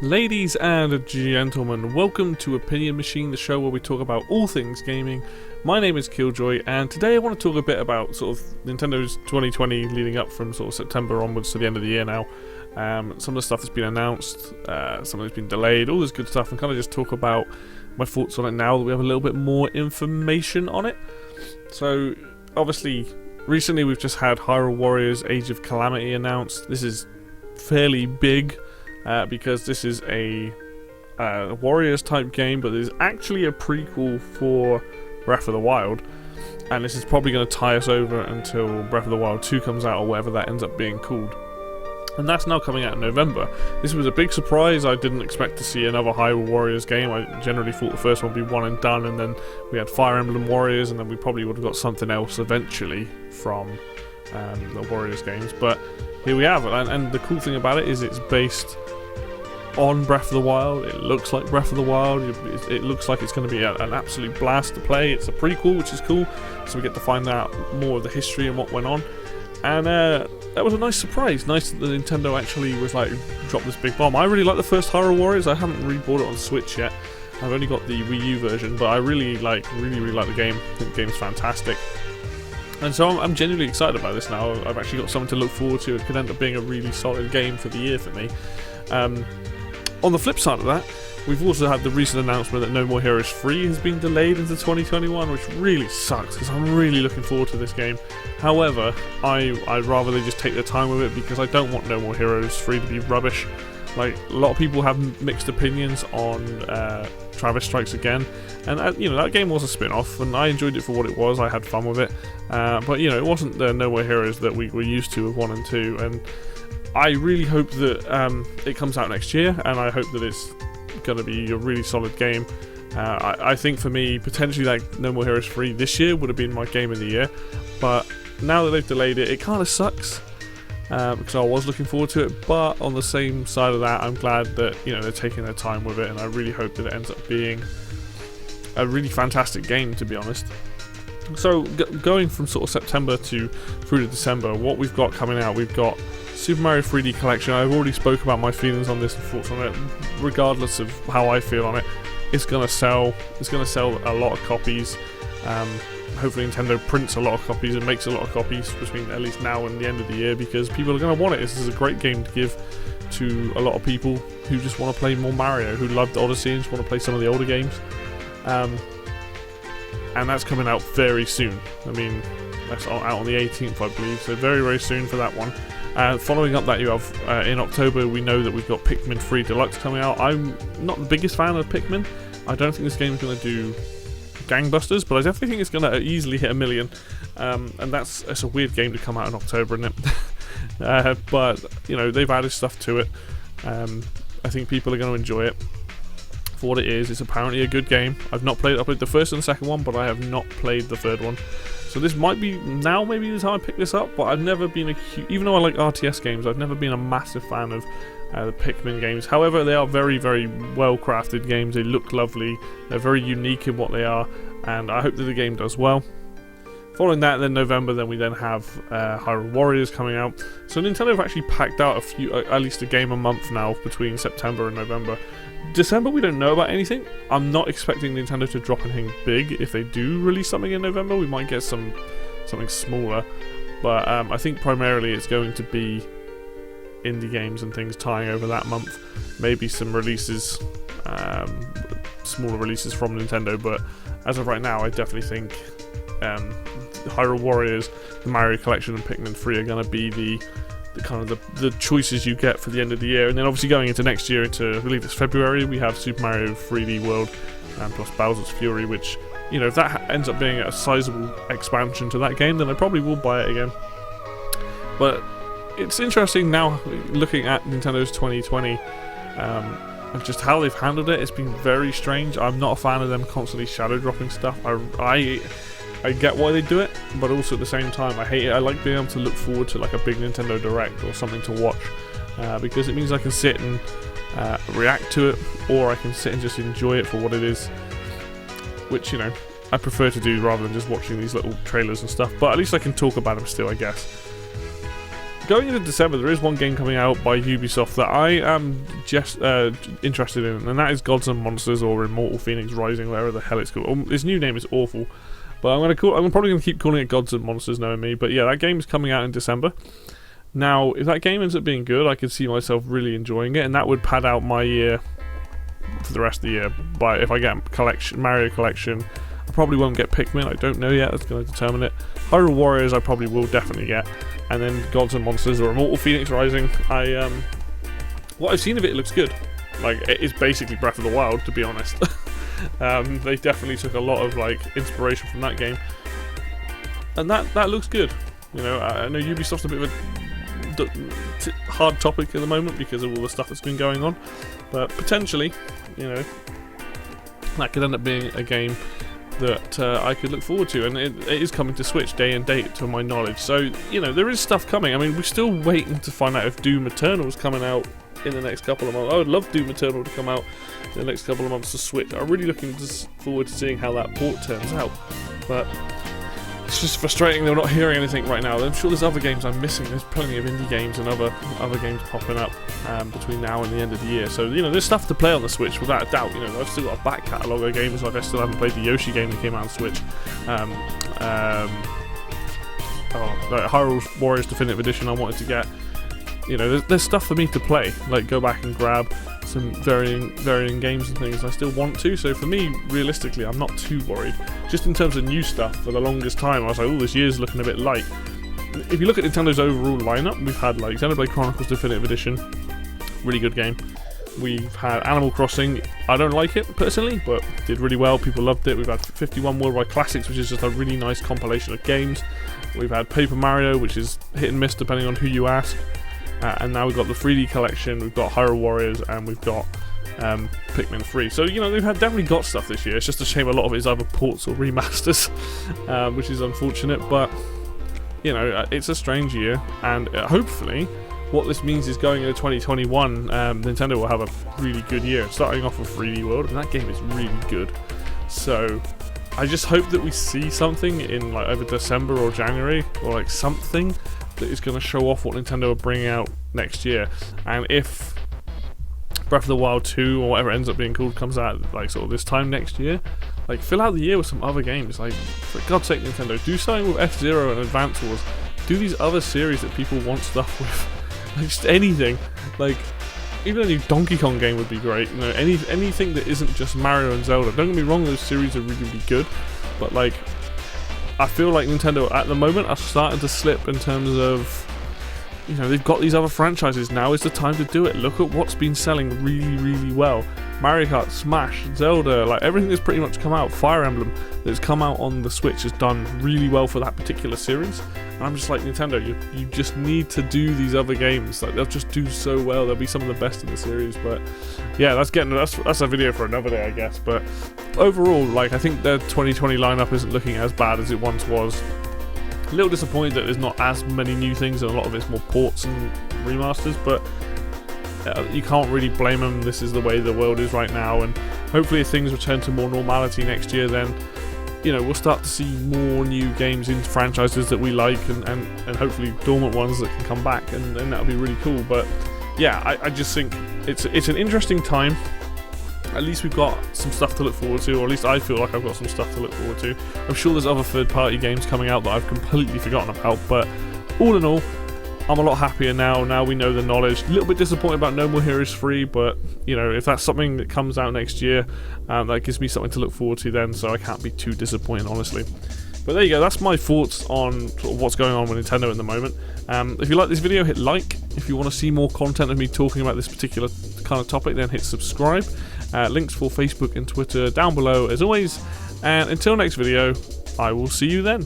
Ladies and gentlemen, welcome to Opinion Machine, the show where we talk about all things gaming. My name is Killjoy, and today I want to talk a bit about sort of Nintendo's 2020 leading up from sort of September onwards to the end of the year now. Some of the stuff that's been announced, some of it's been delayed, all this good stuff, and kind of just talk about my thoughts on it now that we have a little bit more information on it. So, obviously, recently we've just had Hyrule Warriors Age of Calamity announced. This is fairly big. Because this is a Warriors type game, but there's actually a prequel for Breath of the Wild, and this is probably going to tie us over until Breath of the Wild 2 comes out, or whatever that ends up being called. And that's now coming out in November. This was a big surprise. I didn't expect to see another Hyrule Warriors game. I generally thought the first one would be one and done, and then we had Fire Emblem Warriors, and then we probably would have got something else eventually from the Warriors games. But here we have it, and the cool thing about it is it's based on Breath of the Wild. It looks like Breath of the Wild. It looks like it's going to be an absolute blast to play. It's a prequel, which is cool, so we get to find out more of the history and what went on. And that was a nice surprise. Nice that the Nintendo actually was like, dropped this big bomb. I really like the first Hyrule Warriors. I haven't re-bought it on Switch yet. I've only got the Wii U version, but I really like the game. I think the game's fantastic. And so I'm genuinely excited about this now. I've actually got something to look forward to. It could end up being a really solid game for the year for me. On the flip side of that, we've also had the recent announcement that No More Heroes 3 has been delayed into 2021, which really sucks because I'm really looking forward to this game. However, I'd rather they just take their time with it because I don't want No More Heroes 3 to be rubbish. Like, a lot of people have mixed opinions on Travis Strikes Again, and that game was a spin-off, and I enjoyed it for what it was. I had fun with it, but it wasn't the No More Heroes that we were used to with 1 and 2, and I really hope that it comes out next year, and I hope that it's going to be a really solid game. I think for me, potentially like No More Heroes 3 this year would have been my game of the year, but now that they've delayed it, it kind of sucks, because I was looking forward to it. But on the same side of that, I'm glad that they're taking their time with it, and I really hope that it ends up being a really fantastic game, to be honest. So going from sort of September through to December, what we've got coming out, we've got Super Mario 3D Collection. I've already spoke about my feelings on this and thoughts on it. Regardless of how I feel on it, it's gonna sell. It's gonna sell a lot of copies. Hopefully Nintendo prints a lot of copies and makes a lot of copies between at least now and the end of the year, because people are gonna want it. This is a great game to give to a lot of people who just want to play more Mario, who loved Odyssey and just want to play some of the older games. And that's coming out very soon. I mean, that's out on the 18th, I believe, so very, very soon for that one. Following up that, you have in October, we know that we've got Pikmin 3 Deluxe coming out. I'm not the biggest fan of Pikmin. I don't think this game's going to do gangbusters, but I definitely think it's going to easily hit 1 million. And it's a weird game to come out in October, isn't it? But they've added stuff to it. I think people are going to enjoy it for what it is. It's apparently a good game. I've not played it. I played the first and the second one, but I have not played the third one. So this might be now maybe the time I pick this up, but I've never been even though I like RTS games, I've never been a massive fan of the Pikmin games. However, they are very, very well crafted games. They look lovely. They're very unique in what they are, and I hope that the game does well. Following that, then November, we have Hyrule Warriors coming out. So Nintendo have actually packed out at least a game a month now between September and November. December, we don't know about anything. I'm not expecting Nintendo to drop anything big. If they do release something in November, we might get something smaller. But I think primarily it's going to be indie games and things tying over that month. Maybe some releases, smaller releases from Nintendo. But as of right now, I definitely think Hyrule Warriors, the Mario Collection, and Pikmin 3 are going to be the kind of the choices you get for the end of the year. And then obviously going into next year, into I believe it's February, we have Super Mario 3D World plus Bowser's Fury, which if that ends up being a sizable expansion to that game, then I probably will buy it again. But it's interesting now looking at Nintendo's 2020 of just how they've handled it. It's been very strange. I'm not a fan of them constantly shadow dropping stuff. I get why they do it, but also at the same time I hate it. I like being able to look forward to like a big Nintendo Direct or something to watch, because it means I can sit and react to it, or I can sit and just enjoy it for what it is, which I prefer to do rather than just watching these little trailers and stuff. But at least I can talk about them still, I guess. going into December, there is one game coming out by Ubisoft that I am just interested in, and that is Gods and Monsters, or Immortal Phoenix Rising, whatever the hell it's called. Its new name is awful, but I'm probably going to keep calling it Gods and Monsters, knowing me. But yeah, that game is coming out in December. Now, if that game ends up being good, I could see myself really enjoying it, and that would pad out my year for the rest of the year. But if I get Mario Collection, I probably won't get Pikmin. I don't know yet. That's going to determine it. Hyrule Warriors, I probably will definitely get, and then Gods and Monsters or Immortal Phoenix Rising. What I've seen of it looks good. Like, it is basically Breath of the Wild, to be honest. They definitely took a lot of inspiration from that game, and that looks good. You know, I know Ubisoft's a bit of a hard topic at the moment because of all the stuff that's been going on, but potentially, you know, that could end up being a game that I could look forward to, and it is coming to Switch day and date, to my knowledge. So, you know, there is stuff coming. I mean, we're still waiting to find out if Doom Eternal's coming out in the next couple of months. I would love Doom Eternal to come out in the next couple of months to Switch. I'm really looking forward to seeing how that port turns out, but it's just frustrating that we're not hearing anything right now. I'm sure there's other games I'm missing. There's plenty of indie games and other games popping up between now and the end of the year. So, you know, there's stuff to play on the Switch without a doubt. You know, I've still got a back catalogue of games. Like, I still haven't played the Yoshi game that came out on Switch. Hyrule Warriors Definitive Edition I wanted to get. You know, there's stuff for me to play. Like, go back and grab some varying games and things I still want to. So for me, realistically, I'm not too worried. Just in terms of new stuff, for the longest time I was like, oh, this year's looking a bit light. If you look at Nintendo's overall lineup, we've had like Xenoblade Chronicles Definitive Edition, really good game. We've had Animal Crossing. I don't like it personally, but did really well. People loved it. We've had 51 Worldwide Classics, which is just a really nice compilation of games. We've had Paper Mario, which is hit and miss depending on who you ask. And now we've got the 3D collection, we've got Hyrule Warriors, and we've got Pikmin 3. So, you know, they've definitely got stuff this year. It's just a shame a lot of it is either ports or remasters, which is unfortunate. But, you know, it's a strange year, and hopefully what this means is going into 2021, Nintendo will have a really good year. Starting off with 3D World, and that game is really good. So I just hope that we see something in like over December or January, or like something that is going to show off what Nintendo are bringing out next year. And if Breath of the Wild 2 or whatever it ends up being called comes out like sort of this time next year, like fill out the year with some other games. Like, for God's sake, Nintendo, do something with F-Zero and Advance Wars. Do these other series that people want stuff with. Like, just anything. Like, even a new Donkey Kong game would be great. You know, anything that isn't just Mario and Zelda. Don't get me wrong, those series are really, really good, but like, I feel like Nintendo at the moment are starting to slip in terms of, you know, they've got these other franchises. Now is the time to do it. Look at what's been selling really, really well. Mario Kart, Smash, Zelda, like everything that's pretty much come out, Fire Emblem that's come out on the Switch has done really well for that particular series. And I'm just like, Nintendo, you just need to do these other games. Like, they'll just do so well. They'll be some of the best in the series. But yeah, that's a video for another day, I guess. But overall, like, I think the 2020 lineup isn't looking as bad as it once was. A little disappointed that there's not as many new things, and a lot of it's more ports and remasters, but you can't really blame them. This is the way the world is right now, and hopefully if things return to more normality next year, then, you know, we'll start to see more new games in franchises that we like, and hopefully dormant ones that can come back, and that'll be really cool. But yeah, I just think it's an interesting time. At least we've got some stuff to look forward to, or at least I feel like I've got some stuff to look forward to. I'm sure there's other third-party games coming out that I've completely forgotten about, but all in all, I'm a lot happier now. Now we know the knowledge. A little bit disappointed about No More Heroes 3, but, you know, if that's something that comes out next year, that gives me something to look forward to then, so I can't be too disappointed, honestly. But there you go, that's my thoughts on sort of what's going on with Nintendo at the moment. If you like this video, hit like. If you want to see more content of me talking about this particular kind of topic, then hit subscribe. Links for Facebook and Twitter down below as always. And until next video, I will see you then.